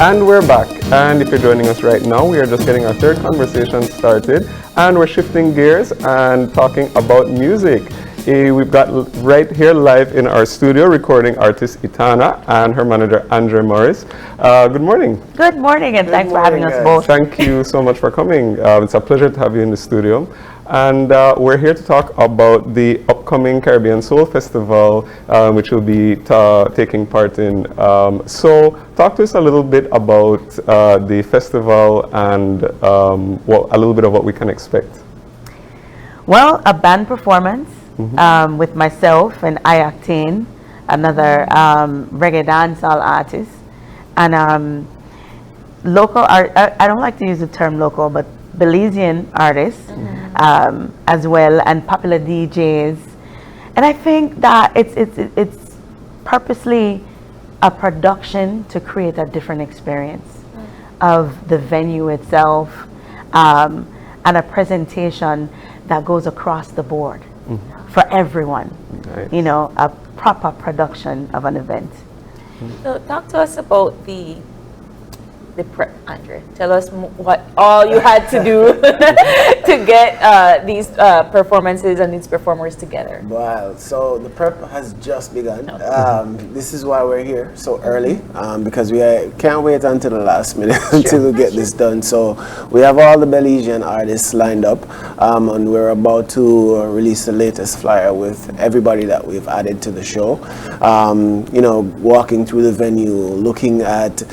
And we're back. And if you're joining us right now, we are just getting our third conversation started. And we're shifting gears and talking about music. We've got right here live in our studio recording artist Etana and her manager Andre Morris. Good morning. Good morning, and thanks for having us both. Thank you so much for coming. It's a pleasure to have you in the studio. And we're here to talk about the upcoming Caribbean Soul Festival, which will be taking part in. So talk to us a little bit about the festival and a little bit of what we can expect. Well, a band performance with myself and I-Octane, another reggae dancehall artist, and local art. I don't like to use the term local, but Belizean artists as well, and popular DJs. And I think that it's purposely a production to create a different experience of the venue itself, and a presentation that goes across the board for everyone. Nice. You know, a proper production of an event. So talk to us about the prep, Andre. Tell us what all you had to do to get these performances and these performers together. Well, so the prep has just begun. This is why we're here so early, because we can't wait until the last minute to get this done. So we have all the Belizean artists lined up, and we're about to release the latest flyer with everybody that we've added to the show. You know, walking through the venue, looking at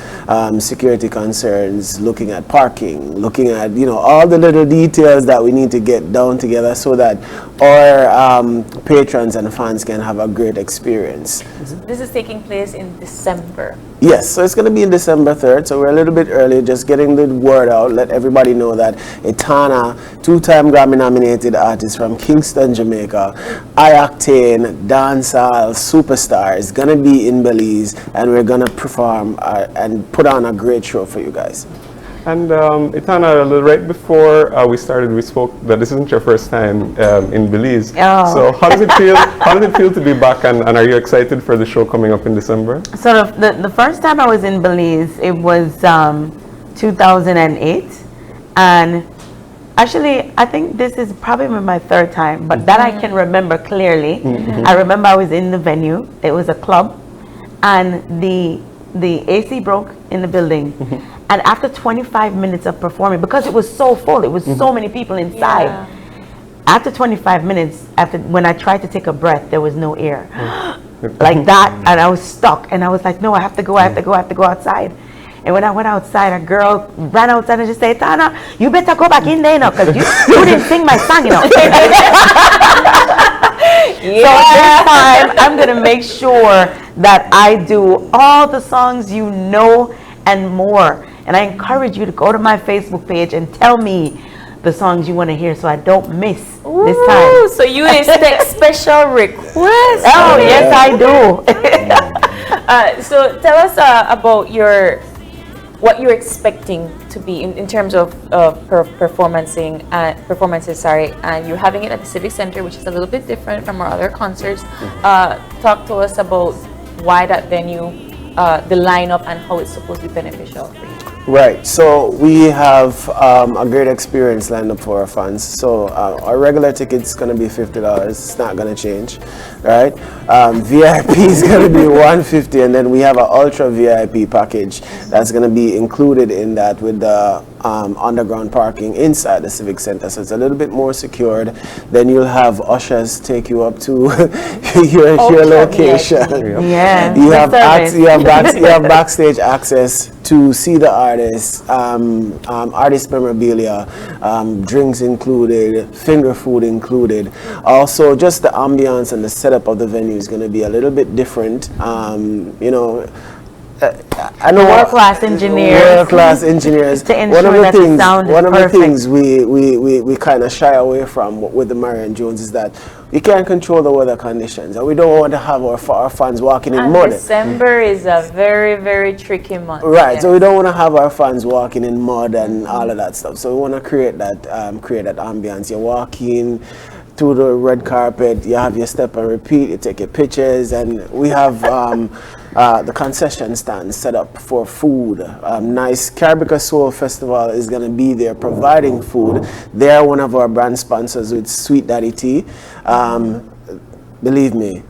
security concerns, looking at parking, looking at, you know, all the little details that we need to get down together so that our patrons and fans can have a great experience. This is taking place in December. Yes, so it's going to be in December 3rd, so we're a little bit early, just getting the word out, let everybody know that Etana, two-time Grammy-nominated artist from Kingston, Jamaica, I-Octane, dancehall superstar, is going to be in Belize, and we're going to perform and put on a great show for you guys. And Etana, right before we started, we spoke that this isn't your first time in Belize. Oh. So how does it feel? How does it feel to be back? And are you excited for the show coming up in December? So the first time I was in Belize, it was 2008, and actually I think this is probably my third time, but that I can remember clearly. I remember I was in the venue. It was a club, and the AC broke in the building. And after 25 minutes of performing, because it was so full, it was so many people inside. After 25 minutes, when I tried to take a breath, there was no air. Like that, and I was stuck. And I was like, no, I have to go outside. And when I went outside, a girl ran outside and just said, Etana, you better go back in there now, because you didn't sing my song, you know. So this time, I'm going to make sure that I do all the songs you know and more. And I encourage you to go to my Facebook page and tell me the songs you want to hear so I don't miss this time. So you expect special requests? Oh, yes, I do. So tell us about what you're expecting to be in terms of performances, and you're having it at the Civic Center, which is a little bit different from our other concerts. Talk to us about why that venue, the lineup, and how it's supposed to be beneficial for you. Right, so we have a great experience lined up for our fans. So our regular ticket's going to be $50. It's not going to change, right? VIP is going to be $150, and then we have an ultra VIP package that's going to be included in that with the underground parking inside the Civic Center. So it's a little bit more secured. Then you'll have ushers take you up to your location. Yeah, you have backstage access to see the artists, artist memorabilia, drinks included, finger food included. Also, just the ambiance and the setup of the venue is going to be a little bit different. You know, I know world-class engineers to ensure that the sound is one of perfect. the things we kind of shy away from with the Marion Jones is that we can't control the weather conditions, and we don't want to have our fans walking in mud. December is a very, very tricky month. Right, yes. So we don't want to have our fans walking in mud and all of that stuff. So we want to create that ambience. You're walking through the red carpet, you have your step and repeat, you take your pictures, and we have the concession stand set up for food. Nice Caribica Soul Festival is going to be there providing food. They are one of our brand sponsors with Sweet Daddy Tea. Believe me,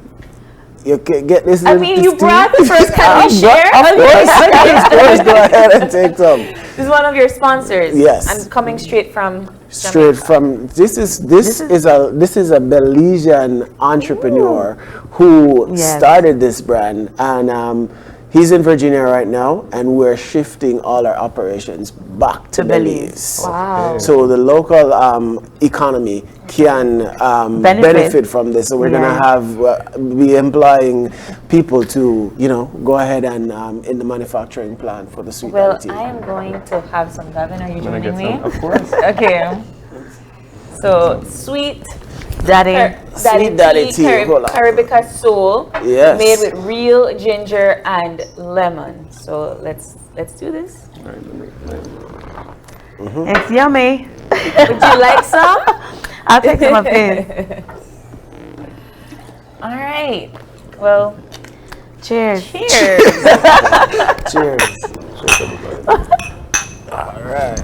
you can get this. I mean, you brought the first. Can we share? Of course, go ahead and take some. This is one of your sponsors. Yes. And coming straight from Straight from this is a Belizean entrepreneur who started this brand, and he's in Virginia right now, and we're shifting all our operations back to Belize. Wow. So the local economy can benefit from this. So we're gonna have be employing people to go ahead and in the manufacturing plant for the sweet tea. I am going to have some. Gavin, are you joining me? Of course. Okay. So sweet Daddy. Sweet Daddy tea. Caribica Soul. Yes. Made with real ginger and lemon. So let's do this. It's yummy. Would you like some? I'll take some of his. All right. Well, Cheers. cheers. Cheers. All right.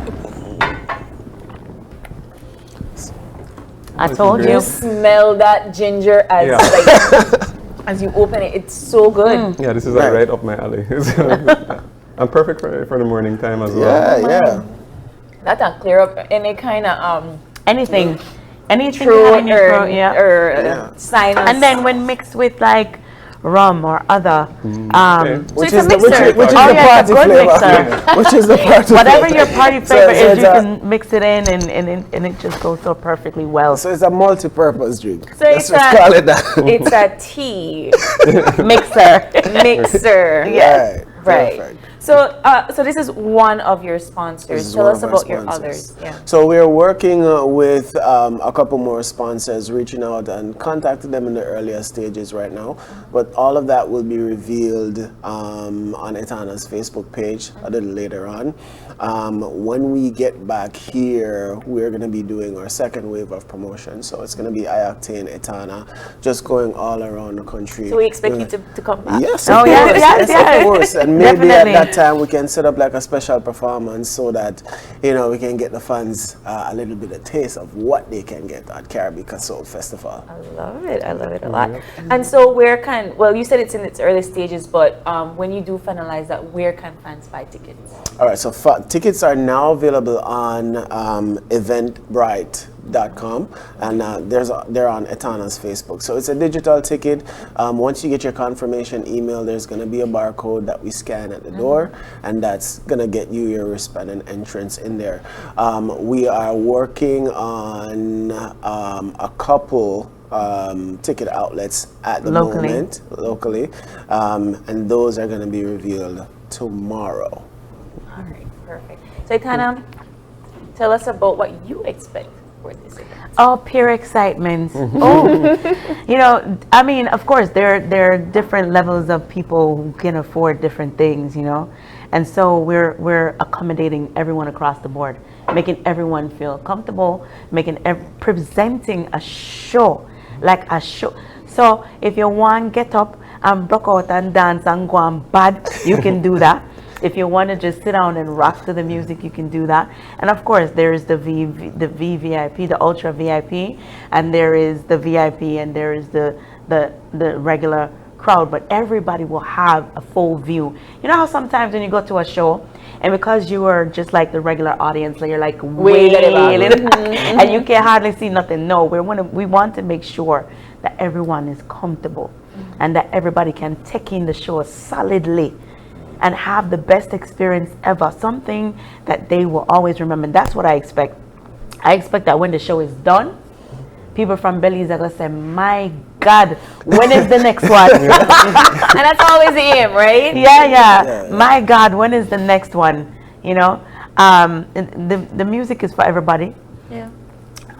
I told You you. smell that ginger as as you open it. It's so good. Yeah, this is right up my alley. I'm perfect for the morning time as well. Yeah. That'll clear up any kind of Anything you throat have in your throat, or sinus. And then when mixed with like rum or other, Which it's a is the mixer. which is Oh, the yeah, it's party a good flavor? mixer. Which is the party whatever flavor? your party favorite so is, you it's can mix it in and it just goes so perfectly well. So it's a multi-purpose drink. So Let's it's just call it that. It's a tea Mixer. mixer. Right. Right. Perfect. So this is one of your sponsors. This is Tell one us of our about your sponsors. others. Yeah. So we're working with a couple more sponsors, reaching out and contacting them in the earlier stages right now. But all of that will be revealed on Etana's Facebook page a little later on. When we get back here, we're going to be doing our second wave of promotion. So it's going to be I-Octane, Etana, just going all around the country. So we expect you to come back. Yes, Oh, of yes, course. yes, yes. Of course. And maybe at Definitely. that time we can set up like a special performance so that we can get the fans a little bit of taste of what they can get at Caribica Soul Festival. I love it. I love it a lot. And so you said it's in its early stages, but when you do finalize that, where can fans buy tickets? All right, so tickets are now available on Eventbrite.com, and they're on Etana's Facebook. So it's a digital ticket. Once you get your confirmation email, there's going to be a barcode that we scan at the door, and that's going to get you your wristband and entrance in there. We are working on a couple ticket outlets at the moment, locally, and those are going to be revealed tomorrow. All right, perfect. So Etana, tell us about what you expect for this event. Oh, pure excitement. I mean, of course, there are different levels of people who can afford different things, and so we're accommodating everyone across the board, making everyone feel comfortable, presenting a show, like a show. So if you want get up and broke out and dance and go on bad, you can do that. If you want to just sit down and rock to the music, you can do that. And of course, there is the VVIP, the Ultra VIP, and there is the VIP, and there is the regular crowd. But everybody will have a full view. You know how sometimes when you go to a show, and because you are just like the regular audience, you're like way and you can hardly see nothing. No, we want to make sure that everyone is comfortable and that everybody can take in the show solidly and have the best experience ever, something that they will always remember. And that's what I expect. I expect that when the show is done, people from Belize are going to say, my God, when is the next one? And that's always the aim, right? Yeah. My God, when is the next one? The music is for everybody. Yeah.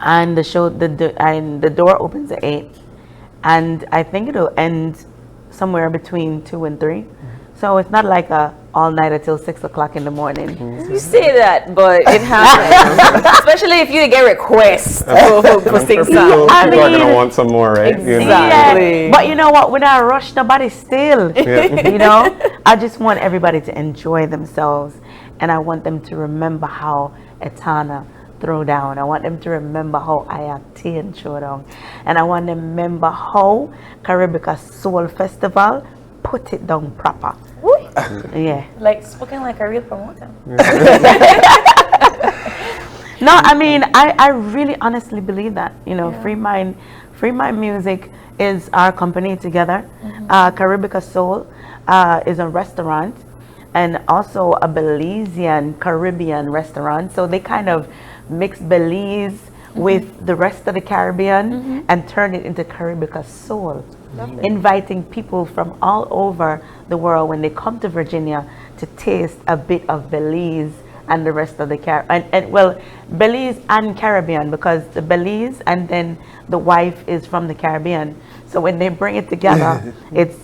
And the show, and the door opens at 8. And I think it'll end somewhere between 2 and 3. So it's not like a all-nighter till 6 o'clock in the morning. You say that, but it happens. Especially if you get requests for sing People, songs. I people are mean- gonna want some more, right? You know? Exactly. Yeah, but you know what? When I rush nobody still, you know, I just want everybody to enjoy themselves, and I want them to remember how Etana throw down. I want them to remember how I-Octane throw down, and I want them to remember how Caribica Soul Festival put it down proper. Woo. Yeah. Like spoken like a real promoter. No, I mean, I really honestly believe that, you know, Free Mind Music is our company together. Caribica Soul is a restaurant and also a Belizean Caribbean restaurant. So they kind of mix Belize with the rest of the Caribbean and turn it into Caribica Soul. Inviting people from all over the world when they come to Virginia to taste a bit of Belize and the rest of the well, Belize and Caribbean, because the Belize and then the wife is from the Caribbean. So when they bring it together, it's,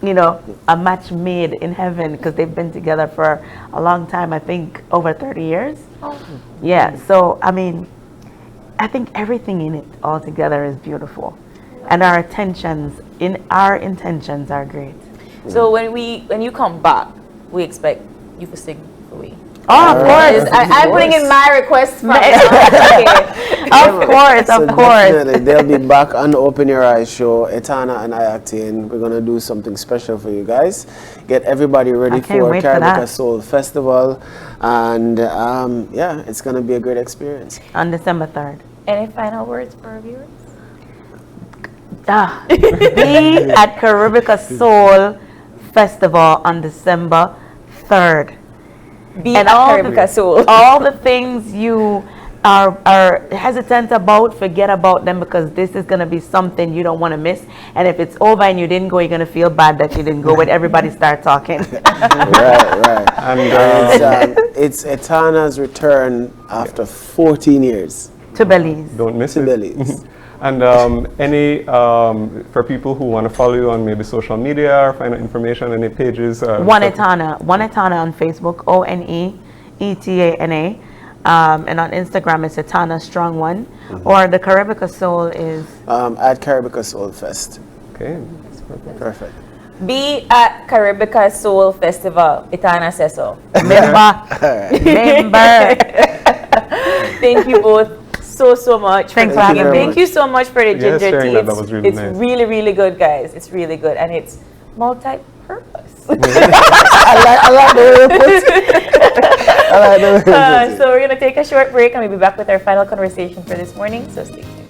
you know, a match made in heaven, because they've been together for a long time, I think over 30 years. Yeah, so I mean, I think everything in it all together is beautiful. And our intentions are great. So when you come back, we expect you to sing for we. Oh, of course. I'm putting in my request from now. Of course, So of course. definitely, they'll be back on the Open Your Eyes show, Etana and I-Octane. We're going to do something special for you guys. Get everybody ready I can't for wait for Caribica that. Soul Festival. And yeah, it's going to be a great experience. On December 3rd. Any final words for our viewers? Be at Caribica Soul Festival on December 3rd. Be And at all Caribica the- Soul. All the things you are hesitant about, forget about them, because this is going to be something you don't want to miss. And if it's over and you didn't go, you're going to feel bad that you didn't go when everybody start talking. Right. And It's Etana's return after 14 years To Belize. don't miss to it. Belize. And any for people who want to follow you on maybe social media or find out information, any pages? One Etana on Facebook, ONEETANA, and on Instagram it's Etana Strong One, or the Caribica Soul is At Caribica Soul Fest. Okay. Perfect. Be at Caribica Soul Festival. Etana says so. member. Thank you both so much. Thanks for Thank you having very me. Thank you so much for the Yes, ginger sharing tea. that was really It's nice. really good, guys. It's really good, and it's multi-purpose. I like the way you put it. I like the way you put it. So we're gonna take a short break, and we'll be back with our final conversation for this morning. So stay tuned.